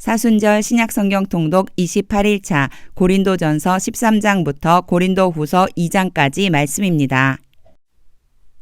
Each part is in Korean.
사순절 신약성경 통독 28일차 고린도전서 13장부터 고린도후서 2장까지 말씀입니다.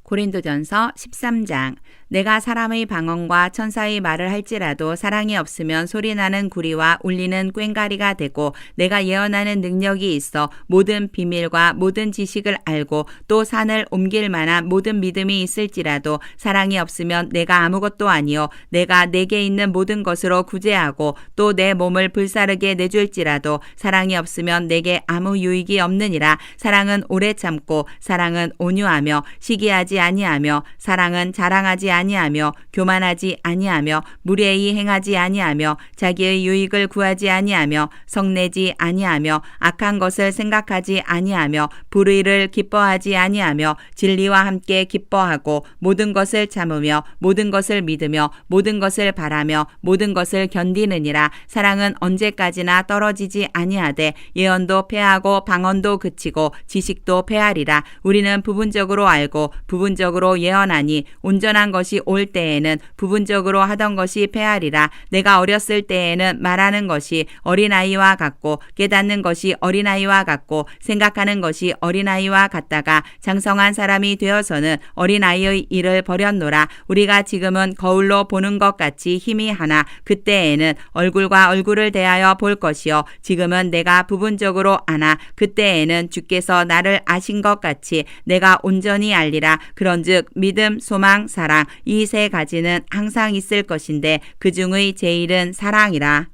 고린도전서 13장. 내가 사람의 방언과 천사의 말을 할지라도 사랑이 없으면 소리나는 구리와 울리는 꽹과리가 되고, 내가 예언하는 능력이 있어 모든 비밀과 모든 지식을 알고 또 산을 옮길 만한 모든 믿음이 있을지라도 사랑이 없으면 내가 아무것도 아니요 내가 내게 있는 모든 것으로 구제하고 또 내 몸을 불사르게 내줄지라도 사랑이 없으면 내게 아무 유익이 없느니라. 사랑은 오래 참고, 사랑은 온유하며 시기하지 아니하며, 사랑은 자랑하지 아니하며 교만하지 아니하며 무례히 행하지 아니하며 자기의 유익을 구하지 아니하며 성내지 아니하며 악한 것을 생각하지 아니하며 불의를 기뻐하지 아니하며 진리와 함께 기뻐하고 모든 것을 참으며 모든 것을 믿으며 모든 것을 바라며 모든 것을 견디느니라. 사랑은 언제까지나 떨어지지 아니하되 예언도 패하고 방언도 그치고 지식도 패하리라. 우리는 부분적으로 알고 부분적으로 예언하니 온전한 것이 올 때에는 부분적으로 하던 것이 패하리라. 내가 어렸을 때에는 말하는 것이 어린아이와 같고 깨닫는 것이 어린아이와 같고 생각하는 것이 어린아이와 같다가 장성한 사람이 되어서는 어린아이의 일을 버렸노라. 우리가 지금은 거울로 보는 것 같이 힘이 하나 그때에는 얼굴과 얼굴을 대하여 볼 것이요 지금은 내가 부분적으로 아나 그때에는 주께서 나를 아신 것 같이 내가 온전히 알리라. 그런즉 믿음, 소망, 사랑 이 세 가지는 항상 있을 것인데 그 중의 제일은 사랑이라.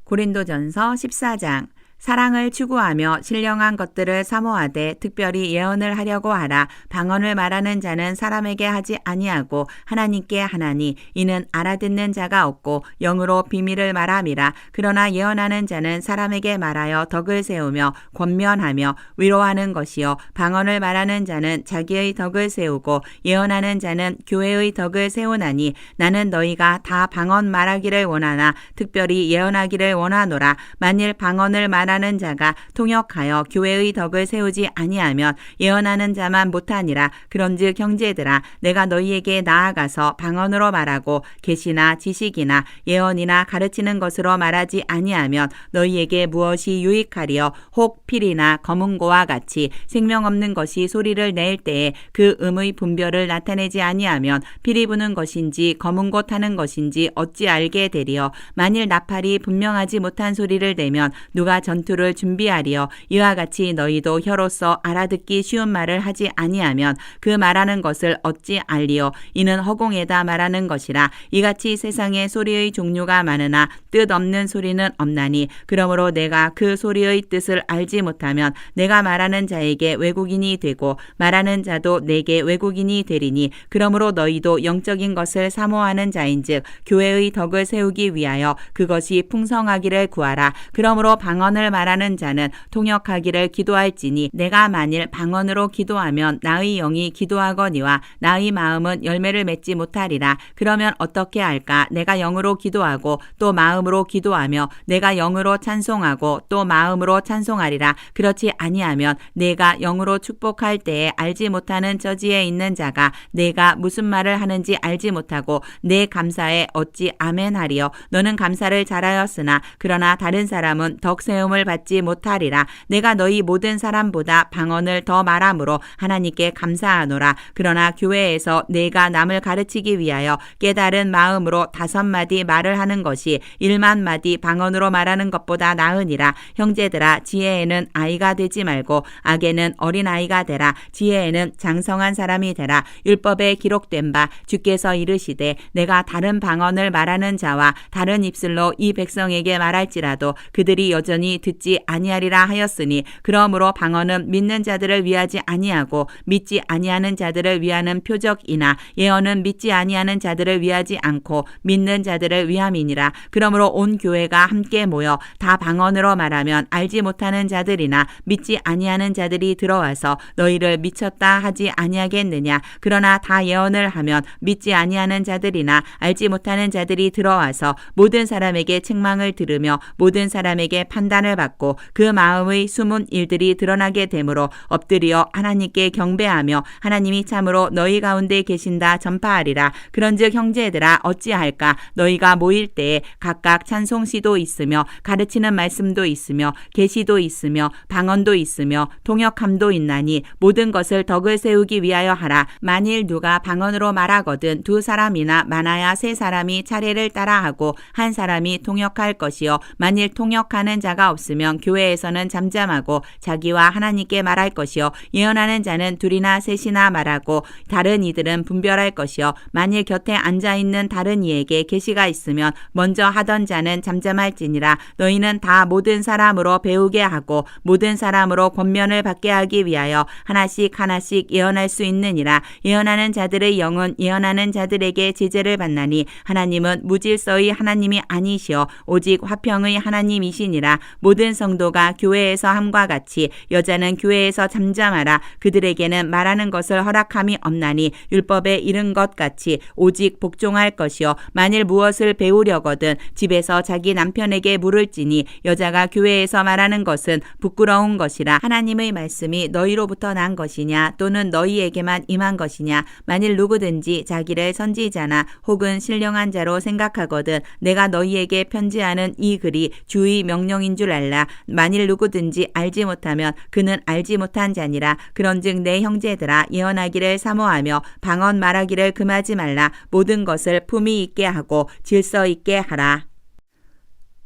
고린도전서 14장. 사랑을 추구하며 신령한 것들을 사모하되 특별히 예언을 하려고 하라. 방언을 말하는 자는 사람에게 하지 아니하고 하나님께 하나니 이는 알아듣는 자가 없고 영으로 비밀을 말함이라. 그러나 예언하는 자는 사람에게 말하여 덕을 세우며 권면하며 위로하는 것이요 방언을 말하는 자는 자기의 덕을 세우고 예언하는 자는 교회의 덕을 세우나니 나는 너희가 다 방언 말하기를 원하나 특별히 예언하기를 원하노라. 만일 방언을 말하는 자가 통역하여 교회의 덕을 세우지 아니하면 예언하는 자만 못하니라. 그런즉 형제들아 내가 너희에게 나아가서 방언으로 말하고 계시나 지식이나 예언이나 가르치는 것으로 말하지 아니하면 너희에게 무엇이 유익하리요. 혹 필이나 검은고와 같이 생명 없는 것이 소리를 낼 때에 그 음의 분별을 나타내지 아니하면 필이 부는 것인지 검은고 타는 것인지 어찌 알게 되리요. 만일 나팔이 분명하지 못한 소리를 내면 누가 전투를 준비하리요. 이와 같이 너희도 혀로서 알아듣기 쉬운 말을 하지 아니하면 그 말하는 것을 어찌 알리요. 이는 허공에다 말하는 것이라. 이같이 세상에 소리의 종류가 많으나 뜻 없는 소리는 없나니 그러므로 내가 그 소리의 뜻을 알지 못하면 내가 말하는 자에게 외국인이 되고 말하는 자도 내게 외국인이 되리니 그러므로 너희도 영적인 것을 사모하는 자인즉 교회의 덕을 세우기 위하여 그것이 풍성하기를 구하라. 그러므로 방언을 말하는 자는 통역하기를 기도할지니 내가 만일 방언으로 기도하면 나의 영이 기도하거니와 나의 마음은 열매를 맺지 못하리라. 그러면 어떻게 할까? 내가 영으로 기도하고 또 마음으로 기도하며 내가 영으로 찬송하고 또 마음으로 찬송하리라. 그렇지 아니하면 내가 영으로 축복할 때에 알지 못하는 처지에 있는 자가 내가 무슨 말을 하는지 알지 못하고 내 감사에 어찌 아멘하리요. 너는 감사를 잘하였으나 그러나 다른 사람은 덕 세움을 받지 못하리라. 내가 너희 모든 사람보다 방언을 더 말함으로 하나님께 감사하노라. 그러나 교회에서 내가 남을 가르치기 위하여 깨달은 마음으로 5마디 말을 하는 것이 1만마디 방언으로 말하는 것보다 나으니라. 형제들아 지혜에는 아이가 되지 말고 악에는 어린아이가 되라. 지혜에는 장성한 사람이 되라. 율법에 기록된 바 주께서 이르시되 내가 다른 방언을 말하는 자와 다른 입술로 이 백성에게 말할지라도 그들이 여전히 듣지 아니하리라 하였으니 그러므로 방언은 믿는 자들을 위하지 아니하고 믿지 아니하는 자들을 위하는 표적이나 예언은 믿지 아니하는 자들을 위하지 않고 믿는 자들을 위함이니라. 그러므로 그러므로 온 교회가 함께 모여 다 방언으로 말하면 알지 못하는 자들이나 믿지 아니하는 자들이 들어와서 너희를 미쳤다 하지 아니하겠느냐. 그러나 다 예언을 하면 믿지 아니하는 자들이나 알지 못하는 자들이 들어와서 모든 사람에게 책망을 들으며 모든 사람에게 판단을 받고 그 마음의 숨은 일들이 드러나게 되므로 엎드려 하나님께 경배하며 하나님이 참으로 너희 가운데 계신다 전파하리라. 그런즉 형제들아 어찌할까. 너희가 모일 때에 각각 찬송시도 있으며 가르치는 말씀도 있으며 계시도 있으며 방언도 있으며 통역함도 있나니 모든 것을 덕을 세우기 위하여 하라. 만일 누가 방언으로 말하거든 두 사람이나 많아야 세 사람이 차례를 따라하고 한 사람이 통역할 것이요. 만일 통역하는 자가 없으면 교회에서는 잠잠하고 자기와 하나님께 말할 것이요. 예언하는 자는 둘이나 셋이나 말하고 다른 이들은 분별할 것이요. 만일 곁에 앉아있는 다른 이에게 계시가 있으면 먼저 하던 자는 잠잠할지니라. 너희는 다 모든 사람으로 배우게 하고 모든 사람으로 권면을 받게 하기 위하여 하나씩 하나씩 예언할 수 있느니라. 예언하는 자들의 영은 예언하는 자들에게 제재를 받나니 하나님은 무질서의 하나님이 아니시오 오직 화평의 하나님이시니라. 모든 성도가 교회에서 함과 같이 여자는 교회에서 잠잠하라. 그들에게는 말하는 것을 허락함이 없나니 율법에 이른 것 같이 오직 복종할 것이요. 만일 무엇을 배우려거든 집에서 자기 남편에게 물을지니 여자가 교회에서 말하는 것은 부끄러운 것이라. 하나님의 말씀이 너희로부터 난 것이냐 또는 너희에게만 임한 것이냐. 만일 누구든지 자기를 선지자나 혹은 신령한 자로 생각하거든 내가 너희에게 편지하는 이 글이 주의 명령인 줄 알라. 만일 누구든지 알지 못하면 그는 알지 못한 자니라. 그런즉 내 형제들아 예언하기를 사모하며 방언 말하기를 금하지 말라. 모든 것을 품위 있게 하고 질서 있게 하라.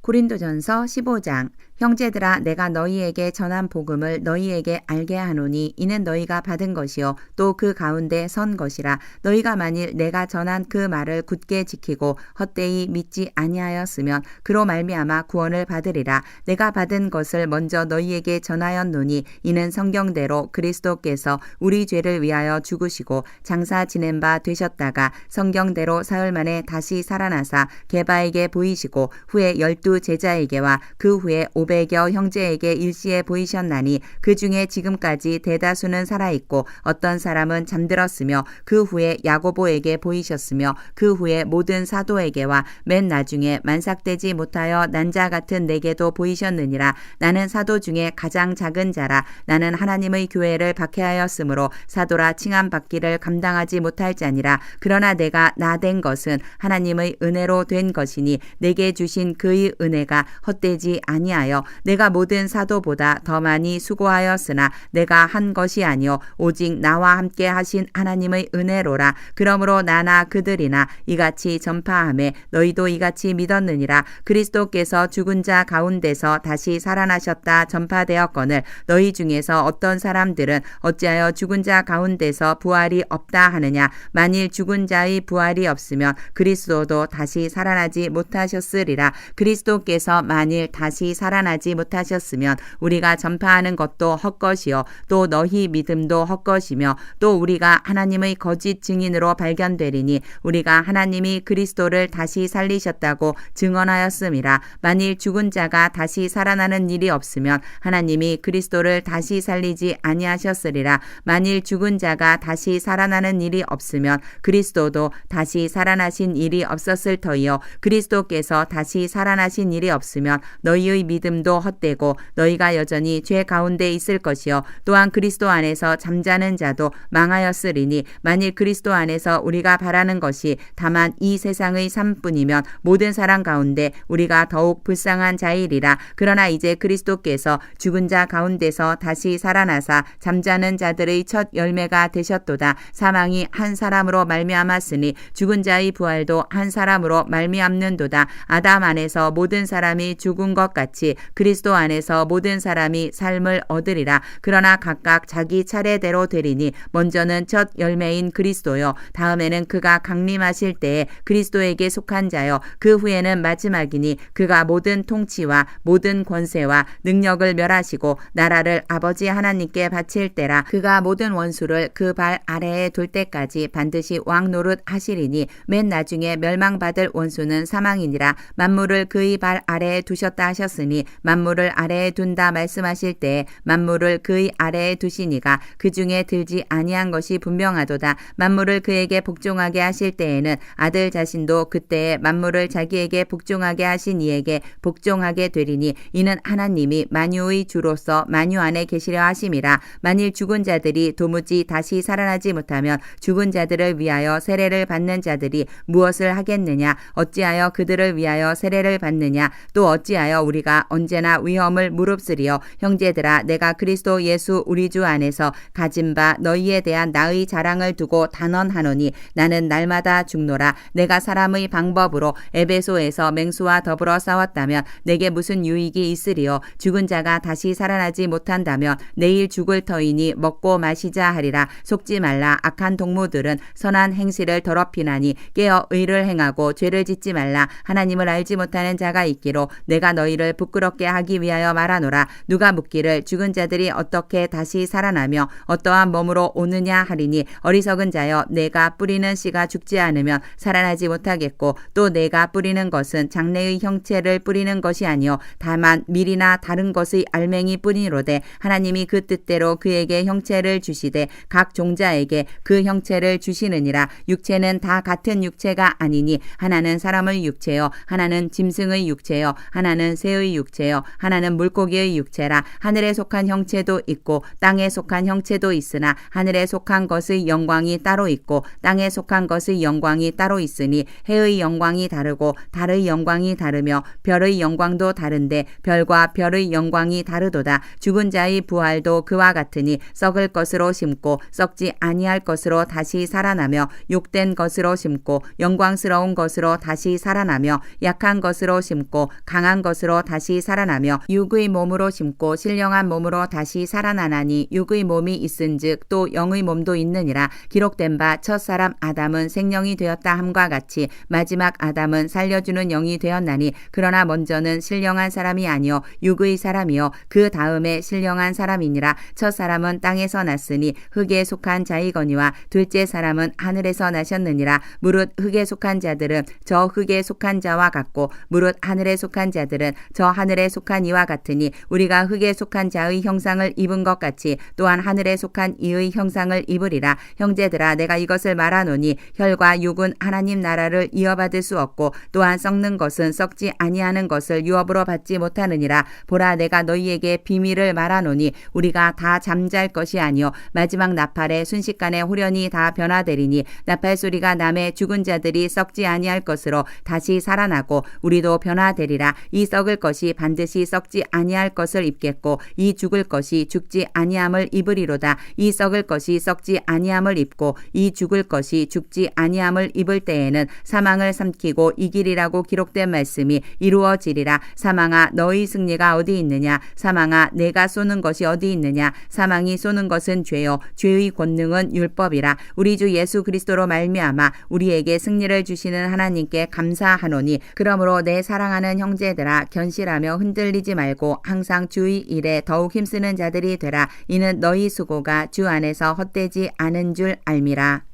고린도전서 15장. 형제들아 내가 너희에게 전한 복음을 너희에게 알게 하노니 이는 너희가 받은 것이요 또 그 가운데 선 것이라. 너희가 만일 내가 전한 그 말을 굳게 지키고 헛되이 믿지 아니하였으면 그로 말미암아 구원을 받으리라. 내가 받은 것을 먼저 너희에게 전하였노니 이는 성경대로 그리스도께서 우리 죄를 위하여 죽으시고 장사 지낸 바 되셨다가 성경대로 사흘 만에 다시 살아나사 게바에게 보이시고 후에 12 제자에게와 그 후에 500여 형제에게 일시에 보이셨나니 그 중에 지금까지 대다수는 살아있고 어떤 사람은 잠들었으며 그 후에 야고보에게 보이셨으며 그 후에 모든 사도에게와 맨 나중에 만삭되지 못하여 난 자 같은 내게도 보이셨느니라. 나는 사도 중에 가장 작은 자라. 나는 하나님의 교회를 박해하였으므로 사도라 칭함받기를 감당하지 못할 자니라. 그러나 내가 나 된 것은 하나님의 은혜로 된 것이니 내게 주신 그의 은혜가 헛되지 아니하여 내가 모든 사도보다 더 많이 수고하였으나 내가 한 것이 아니요 오직 나와 함께 하신 하나님의 은혜로라. 그러므로 나나 그들이나 이같이 전파하매 너희도 이같이 믿었느니라. 그리스도께서 죽은 자 가운데서 다시 살아나셨다 전파되었거늘 너희 중에서 어떤 사람들은 어찌하여 죽은 자 가운데서 부활이 없다 하느냐. 만일 죽은 자의 부활이 없으면 그리스도도 다시 살아나지 못하셨으리라. 그리스도께서 만일 다시 살아나지 못하셨으면 우리가 전파하는 것도 헛것이요 또 너희 믿음도 헛것이며 또 우리가 하나님의 거짓 증인으로 발견되리니 우리가 하나님이 그리스도를 다시 살리셨다고 증언하였음이라. 만일 죽은 자가 다시 살아나는 일이 없으면 하나님이 그리스도를 다시 살리지 아니하셨으리라. 만일 죽은 자가 다시 살아나는 일이 없으면 그리스도도 다시 살아나신 일이 없었을 터이요 그리스도께서 다시 살아나신 일이 없으면 너희의 믿음도 헛되고 너희가 여전히 죄 가운데 있을 것이요 또한 그리스도 안에서 잠자는 자도 망하였으리니 만일 그리스도 안에서 우리가 바라는 것이 다만 이 세상의 삶뿐이면 모든 사람 가운데 우리가 더욱 불쌍한 자이리라. 그러나 이제 그리스도께서 죽은 자 가운데서 다시 살아나사 잠자는 자들의 첫 열매가 되셨도다. 사망이 한 사람으로 말미암았으니 죽은 자의 부활도 한 사람으로 말미암는도다. 아담 안에서 모든 사람이 죽은 것 같이 그리스도 안에서 모든 사람이 삶을 얻으리라. 그러나 각각 자기 차례대로 되리니 먼저는 첫 열매인 그리스도요 다음에는 그가 강림하실 때에 그리스도에게 속한 자요 그 후에는 마지막이니 그가 모든 통치와 모든 권세와 능력을 멸하시고 나라를 아버지 하나님께 바칠 때라. 그가 모든 원수를 그 발 아래에 둘 때까지 반드시 왕 노릇 하시리니 맨 나중에 멸망받을 원수는 사망이니라. 만물을 그의 발 아래에 두셨다 하셨으니 만물을 아래에 둔다 말씀하실 때에 만물을 그의 아래에 두시니가 그 중에 들지 아니한 것이 분명하도다. 만물을 그에게 복종하게 하실 때에는 아들 자신도 그때에 만물을 자기에게 복종하게 하신 이에게 복종하게 되리니 이는 하나님이 만유의 주로서 만유 안에 계시려 하심이라. 만일 죽은 자들이 도무지 다시 살아나지 못하면 죽은 자들을 위하여 세례를 받는 자들이 무엇을 하겠느냐? 어찌하여 그들을 위하여 세례를 받느냐? 또 어찌하여 우리가 언제나 위험을 무릅쓰리요? 형제들아 내가 그리스도 예수 우리 주 안에서 가진 바 너희에 대한 나의 자랑을 두고 단언하노니 나는 날마다 죽노라. 내가 사람의 방법으로 에베소에서 맹수와 더불어 싸웠다면 내게 무슨 유익이 있으리요? 죽은 자가 다시 살아나지 못한다면 내일 죽을 터이니 먹고 마시자 하리라. 속지 말라. 악한 동무들은 선한 행실을 더럽히나니 깨어 의를 행하고 죄를 짓지 말라. 하나님을 알지 못하는 자가 있기로 내가 너희를 부끄럽게 하기 위하여 말하노라. 누가 묻기를 죽은 자들이 어떻게 다시 살아나며 어떠한 몸으로 오느냐 하리니 어리석은 자여 내가 뿌리는 씨가 죽지 않으면 살아나지 못하겠고 또 내가 뿌리는 것은 장래의 형체를 뿌리는 것이 아니요 다만 밀이나 다른 것의 알맹이 뿐이로되 하나님이 그 뜻대로 그에게 형체를 주시되 각 종자에게 그 형체를 주시느니라. 육체는 다 같은 육체가 아니니 하나는 사람의 육체요 하나는 짐승의 육체요 하나는 새의 육체요 하나는 물고기의 육체라. 하늘에 속한 형체도 있고 땅에 속한 형체도 있으나 하늘에 속한 것의 영광이 따로 있고 땅에 속한 것의 영광이 따로 있으니 해의 영광이 다르고 달의 영광이 다르며 별의 영광도 다른데 별과 별의 영광이 다르도다. 죽은 자의 부활도 그와 같으니 썩을 것으로 심고 썩지 아니할 것으로 다시 살아나며 욕된 것으로 심고 영광스러운 것으로 다시 살아나며 약한 것으로 심고 강한 것으로 다시 살아나며 육의 몸으로 심고 신령한 몸으로 다시 살아나나니 육의 몸이 있은즉 또 영의 몸도 있느니라. 기록된 바 첫사람 아담은 생령이 되었다 함과 같이 마지막 아담은 살려주는 영이 되었나니 그러나 먼저는 신령한 사람이 아니요 육의 사람이요 그 다음에 신령한 사람이니라. 첫사람은 땅에서 났으니 흙에 속한 자이거니와 둘째 사람은 하늘에서 나셨느니라. 무릇 흙에 속한 자들은 저 흙에 속한 자와 같고 무릇 하늘에 속한 자들은 저 하늘에 속한 이와 같으니 우리가 흙에 속한 자의 형상을 입은 것 같이 또한 하늘에 속한 이의 형상을 입으리라. 형제들아 내가 이것을 말하노니 혈과 육은 하나님 나라를 이어받을 수 없고 또한 썩는 것은 썩지 아니하는 것을 유업으로 받지 못하느니라. 보라 내가 너희에게 비밀을 말하노니 우리가 다 잠잘 것이 아니요 마지막 나팔에 순식간에 홀연히 다 변화되리니 나팔 소리가 남에 죽은 자들이 썩지 아니할 것으로 다시 살아나고 우리도 변화되리라. 이 썩을 것이 반드시 썩지 아니할 것을 입겠고 이 죽을 것이 죽지 아니함을 입으리로다. 이 썩을 것이 썩지 아니함을 입고 이 죽을 것이 죽지 아니함을 입을 때에는 사망을 삼키고 이기리라고 기록된 말씀이 이루어지리라. 사망아 너희 승리가 어디 있느냐? 사망아 내가 쏘는 것이 어디 있느냐? 사망이 쏘는 것은 죄요 죄의 권능은 율법이라. 우리 주 예수 그리스도로 말미암아 우리에게 승리를 주시는 하나님께 감사하노니 그러므로 내 사랑하는 형제들아 견실하며 흔들리지 말고 항상 주의 일에 더욱 힘쓰는 자들이 되라. 이는 너희 수고가 주 안에서 헛되지 않은 줄 알미라.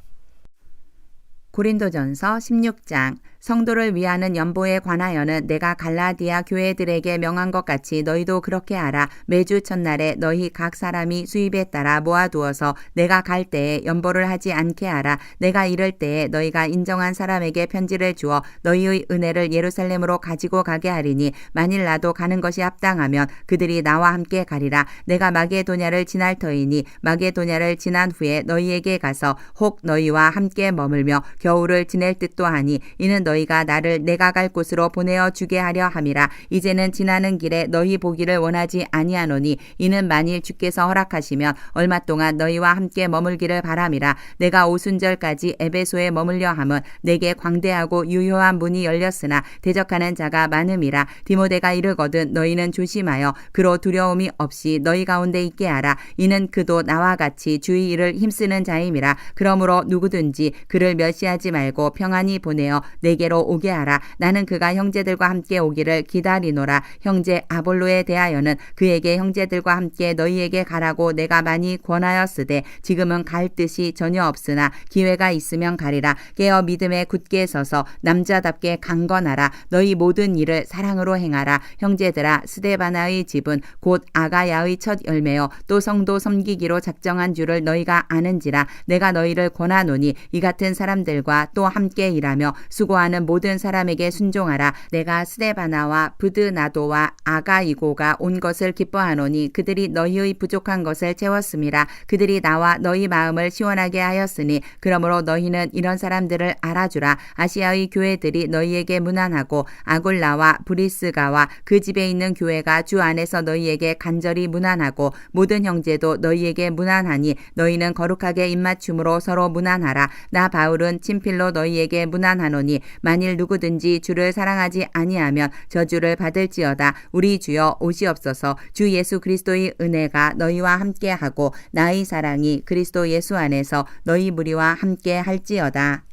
고린도전서 16장. 성도를 위하는 연보에 관하여는 내가 갈라디아 교회들에게 명한 것 같이 너희도 그렇게 하라. 매주 첫날에 너희 각 사람이 수입에 따라 모아두어서 내가 갈 때에 연보를 하지 않게 하라. 내가 이럴 때에 너희가 인정한 사람에게 편지를 주어 너희의 은혜를 예루살렘으로 가지고 가게 하리니 만일 나도 가는 것이 합당하면 그들이 나와 함께 가리라. 내가 마게도냐를 지날 터이니 마게도냐를 지난 후에 너희에게 가서 혹 너희와 함께 머물며 겨울을 지낼 듯도 하니 이는 너희가 나를 내가 갈 곳으로 보내어 주게 하려 함이라. 이제는 지나는 길에 너희 보기를 원하지 아니하노니 이는 만일 주께서 허락하시면 얼마 동안 너희와 함께 머물기를 바람이라. 내가 오순절까지 에베소에 머물려 함은 내게 광대하고 유효한 문이 열렸으나 대적하는 자가 많음이라. 디모데가 이르거든 너희는 조심하여 그로 두려움이 없이 너희 가운데 있게 하라. 이는 그도 나와 같이 주의 일을 힘쓰는 자임이라. 그러므로 누구든지 그를 멸시하지 말고 평안히 보내어 내게로 오게 하라. 나는 그가 형제들과 함께 오기를 기다리노라. 형제 아볼로에 대하여는 그에게 형제들과 함께 너희에게 가라고 내가 많이 권하였으되 지금은 갈 뜻이 전혀 없으나 기회가 있으면 가리라. 깨어 믿음에 굳게 서서 남자답게 강건하라. 너희 모든 일을 사랑으로 행하라. 형제들아, 스데바나의 집은 곧 아가야의 첫 열매요 또 성도 섬기기로 작정한 줄을 너희가 아는지라. 내가 너희를 권하노니 이 같은 사람들과 또 함께 일하며 수고하는 모든 사람에게 순종하라. 내가 스데바나와 부드나도와 아가이고가 온 것을 기뻐하노니 그들이 너희의 부족한 것을 채웠음이라. 그들이 나와 너희 마음을 시원하게 하였으니 그러므로 너희는 이런 사람들을 알아주라. 아시아의 교회들이 너희에게 문안하고 아굴라와 브리스가와 그 집에 있는 교회가 주 안에서 너희에게 간절히 문안하고 모든 형제도 너희에게 문안하니 너희는 거룩하게 입맞춤으로 서로 문안하라. 나 바울은 친필로 너희에게 문안하노니 만일 누구든지 주를 사랑하지 아니하면 저주를 받을지어다. 우리 주여 오시옵소서. 주 예수 그리스도의 은혜가 너희와 함께하고 나의 사랑이 그리스도 예수 안에서 너희 무리와 함께 할지어다.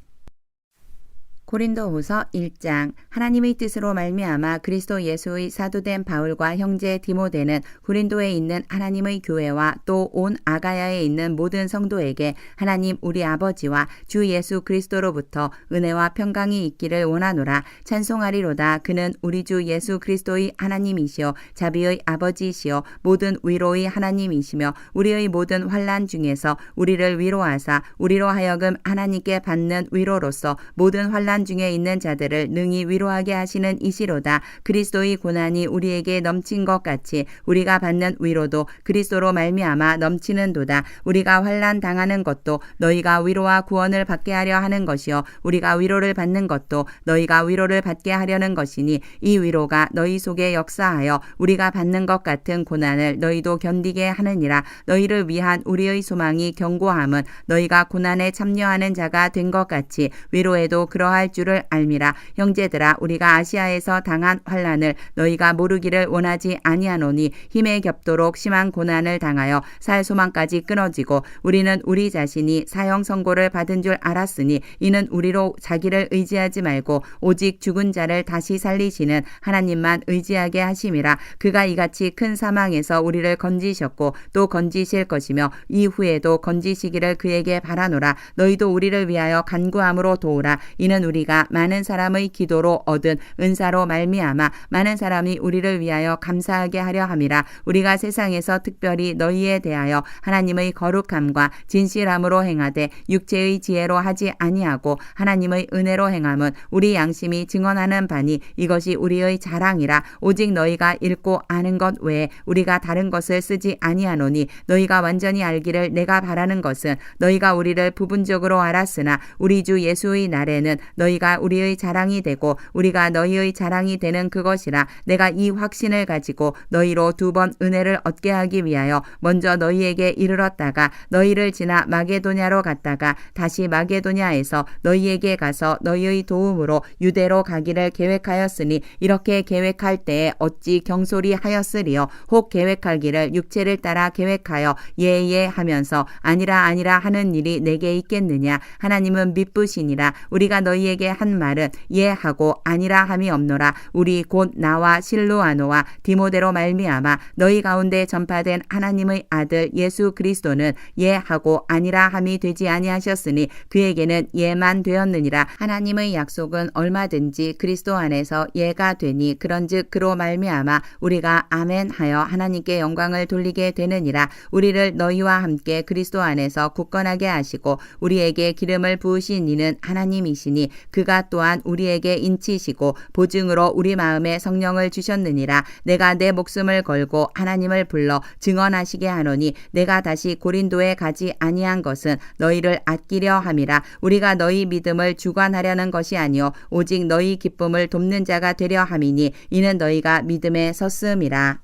고린도후서 1장. 하나님의 뜻으로 말미암아 그리스도 예수의 사도된 바울과 형제 디모데는 고린도에 있는 하나님의 교회와 또 온 아가야에 있는 모든 성도에게 하나님 우리 아버지와 주 예수 그리스도로부터 은혜와 평강이 있기를 원하노라. 찬송하리로다. 그는 우리 주 예수 그리스도의 하나님이시요 자비의 아버지시요 모든 위로의 하나님이시며 우리의 모든 환난 중에서 우리를 위로하사 우리로 하여금 하나님께 받는 위로로서 모든 환난 중에 있는 자들을 능히 위로하게 하시는 이시로다. 그리스도의 고난이 우리에게 넘친 것 같이 우리가 받는 위로도 그리스도로 말미암아 넘치는도다. 우리가 환난 당하는 것도 너희가 위로와 구원을 받게 하려 하는 것이요 우리가 위로를 받는 것도 너희가 위로를 받게 하려는 것이니 이 위로가 너희 속에 역사하여 우리가 받는 것 같은 고난을 너희도 견디게 하느니라. 너희를 위한 우리의 소망이 견고함은 너희가 고난에 참여하는 자가 된 것 같이 위로에도 그러할 줄을 알미라. 형제들아, 우리가 아시아에서 당한 환난을 너희가 모르기를 원하지 아니하노니 힘에 겹도록 심한 고난을 당하여 살 소망까지 끊어지고 우리는 우리 자신이 사형 선고를 받은 줄 알았으니 이는 우리로 자기를 의지하지 말고 오직 죽은 자를 다시 살리시는 하나님만 의지하게 하심이라. 그가 이같이 큰 사망에서 우리를 건지셨고 또 건지실 것이며 이후에도 건지시기를 그에게 바라노라. 너희도 우리를 위하여 간구함으로 도우라. 이는 우리가 많은 사람의 기도로 얻은 은사로 말미암아 많은 사람이 우리를 위하여 감사하게 하려 함이라. 우리가 세상에서 특별히 너희에 대하여 하나님의 거룩함과 진실함으로 행하되 육체의 지혜로 하지 아니하고 하나님의 은혜로 행함은 우리 양심이 증언하는 바니 이것이 우리의 자랑이라. 오직 너희가 읽고 아는 것 외에 우리가 다른 것을 쓰지 아니하노니 너희가 완전히 알기를 내가 바라는 것은 너희가 우리를 부분적으로 알았으나 우리 주 예수의 날에는 너희가 우리의 자랑이 되고 우리가 너희의 자랑이 되는 그것이라. 내가 이 확신을 가지고 너희로 두 번 은혜를 얻게 하기 위하여 먼저 너희에게 이르렀다가 너희를 지나 마게도냐로 갔다가 다시 마게도냐에서 너희에게 가서 너희의 도움으로 유대로 가기를 계획하였으니 이렇게 계획할 때에 어찌 경솔히 하였으리요. 혹 계획하기를 육체를 따라 계획하여 예예 하면서 아니라 아니라 하는 일이 내게 있겠느냐. 하나님은 미쁘시니라. 우리가 너희에게 한 말은 예하고 아니라 함이 없노라. 우리 곧 나와 실로아노와 디모데로 말미암아 너희 가운데 전파된 하나님의 아들 예수 그리스도는 예하고 아니라 함이 되지 아니하셨으니 그에게는 예만 되었느니라. 하나님의 약속은 얼마든지 그리스도 안에서 예가 되니 그런즉 그로 말미암아 우리가 아멘하여 하나님께 영광을 돌리게 되느니라. 우리를 너희와 함께 그리스도 안에서 굳건하게 하시고 우리에게 기름을 부으신 이는 하나님이시니 그가 또한 우리에게 인치시고 보증으로 우리 마음에 성령을 주셨느니라. 내가 내 목숨을 걸고 하나님을 불러 증언하시게 하노니 내가 다시 고린도에 가지 아니한 것은 너희를 아끼려 함이라. 우리가 너희 믿음을 주관하려는 것이 아니요 오직 너희 기쁨을 돕는 자가 되려 함이니 이는 너희가 믿음에 섰음이라.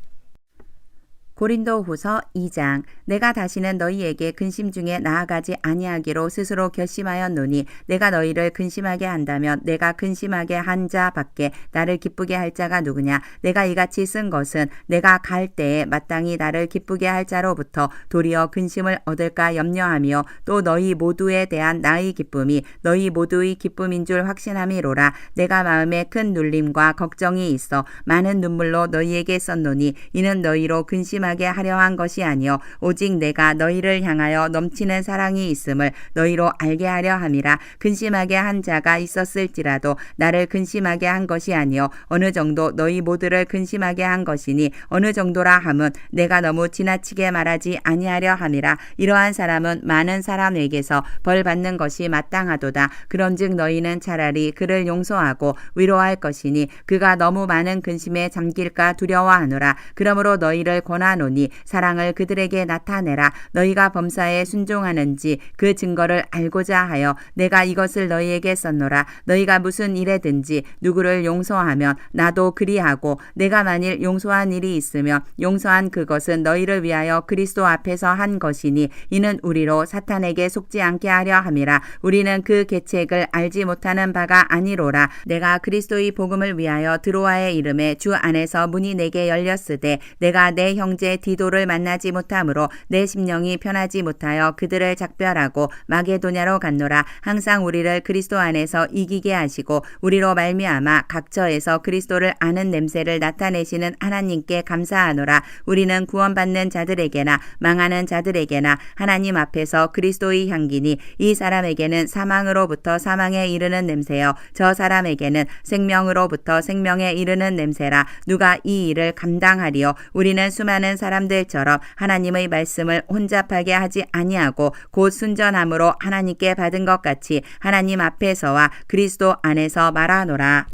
고린도후서 2장. 내가 다시는 너희에게 근심 중에 나아가지 아니하기로 스스로 결심하였노니 내가 너희를 근심하게 한다면 내가 근심하게 한 자 밖에 나를 기쁘게 할 자가 누구냐. 내가 이같이 쓴 것은 내가 갈 때에 마땅히 나를 기쁘게 할 자로부터 도리어 근심을 얻을까 염려하며 또 너희 모두에 대한 나의 기쁨이 너희 모두의 기쁨인 줄 확신함이로라. 내가 마음에 큰 눌림과 걱정이 있어 많은 눈물로 너희에게 썼노니 이는 너희로 근심하게 하려 한 것이 아니요 오직 내가 너희를 향하여 넘치는 사랑이 있음을 너희로 알게 하려 함이라. 근심하게 한 자가 있었을지라도 나를 근심하게 한 것이 아니요 어느 정도 너희 모두를 근심하게 한 것이니 어느 정도라 함은 내가 너무 지나치게 말하지 아니하려 함이라. 이러한 사람은 많은 사람에게서 벌 받는 것이 마땅하도다. 그런즉 너희는 차라리 그를 용서하고 위로할 것이니 그가 너무 많은 근심에 잠길까 두려워하노라. 그러므로 너희를 권하노니 사랑을 그들에게 나타내라. 너희가 범사에 순종하는지 그 증거를 알고자 하여 내가 이것을 너희에게 썼노라. 너희가 무슨 일에든지 누구를 용서하면 나도 그리하고 내가 만일 용서한 일이 있으면 용서한 그것은 너희를 위하여 그리스도 앞에서 한 것이니 이는 우리로 사탄에게 속지 않게 하려 함이라. 우리는 그 계책을 알지 못하는 바가 아니로라. 내가 그리스도의 복음을 위하여 드로아에 이름에 주 안에서 문이 내게 열렸으되 내가 내 형제 디도를 만나지 못하므로 내 심령이 편하지 못하여 그들을 작별하고 마게도냐로 갔노라. 항상 우리를 그리스도 안에서 이기게 하시고 우리로 말미암아 각처에서 그리스도를 아는 냄새를 나타내시는 하나님께 감사하노라. 우리는 구원받는 자들에게나 망하는 자들에게나 하나님 앞에서 그리스도의 향기니 이 사람에게는 사망으로부터 사망에 이르는 냄새요 저 사람에게는 생명으로부터 생명에 이르는 냄새라. 누가 이 일을 감당하리요. 우리는 수많은 사람들처럼 하나님의 말씀을 혼잡하게 하지 아니하고 곧 순전함으로 하나님께 받은 것 같이 하나님 앞에서와 그리스도 안에서 말하노라.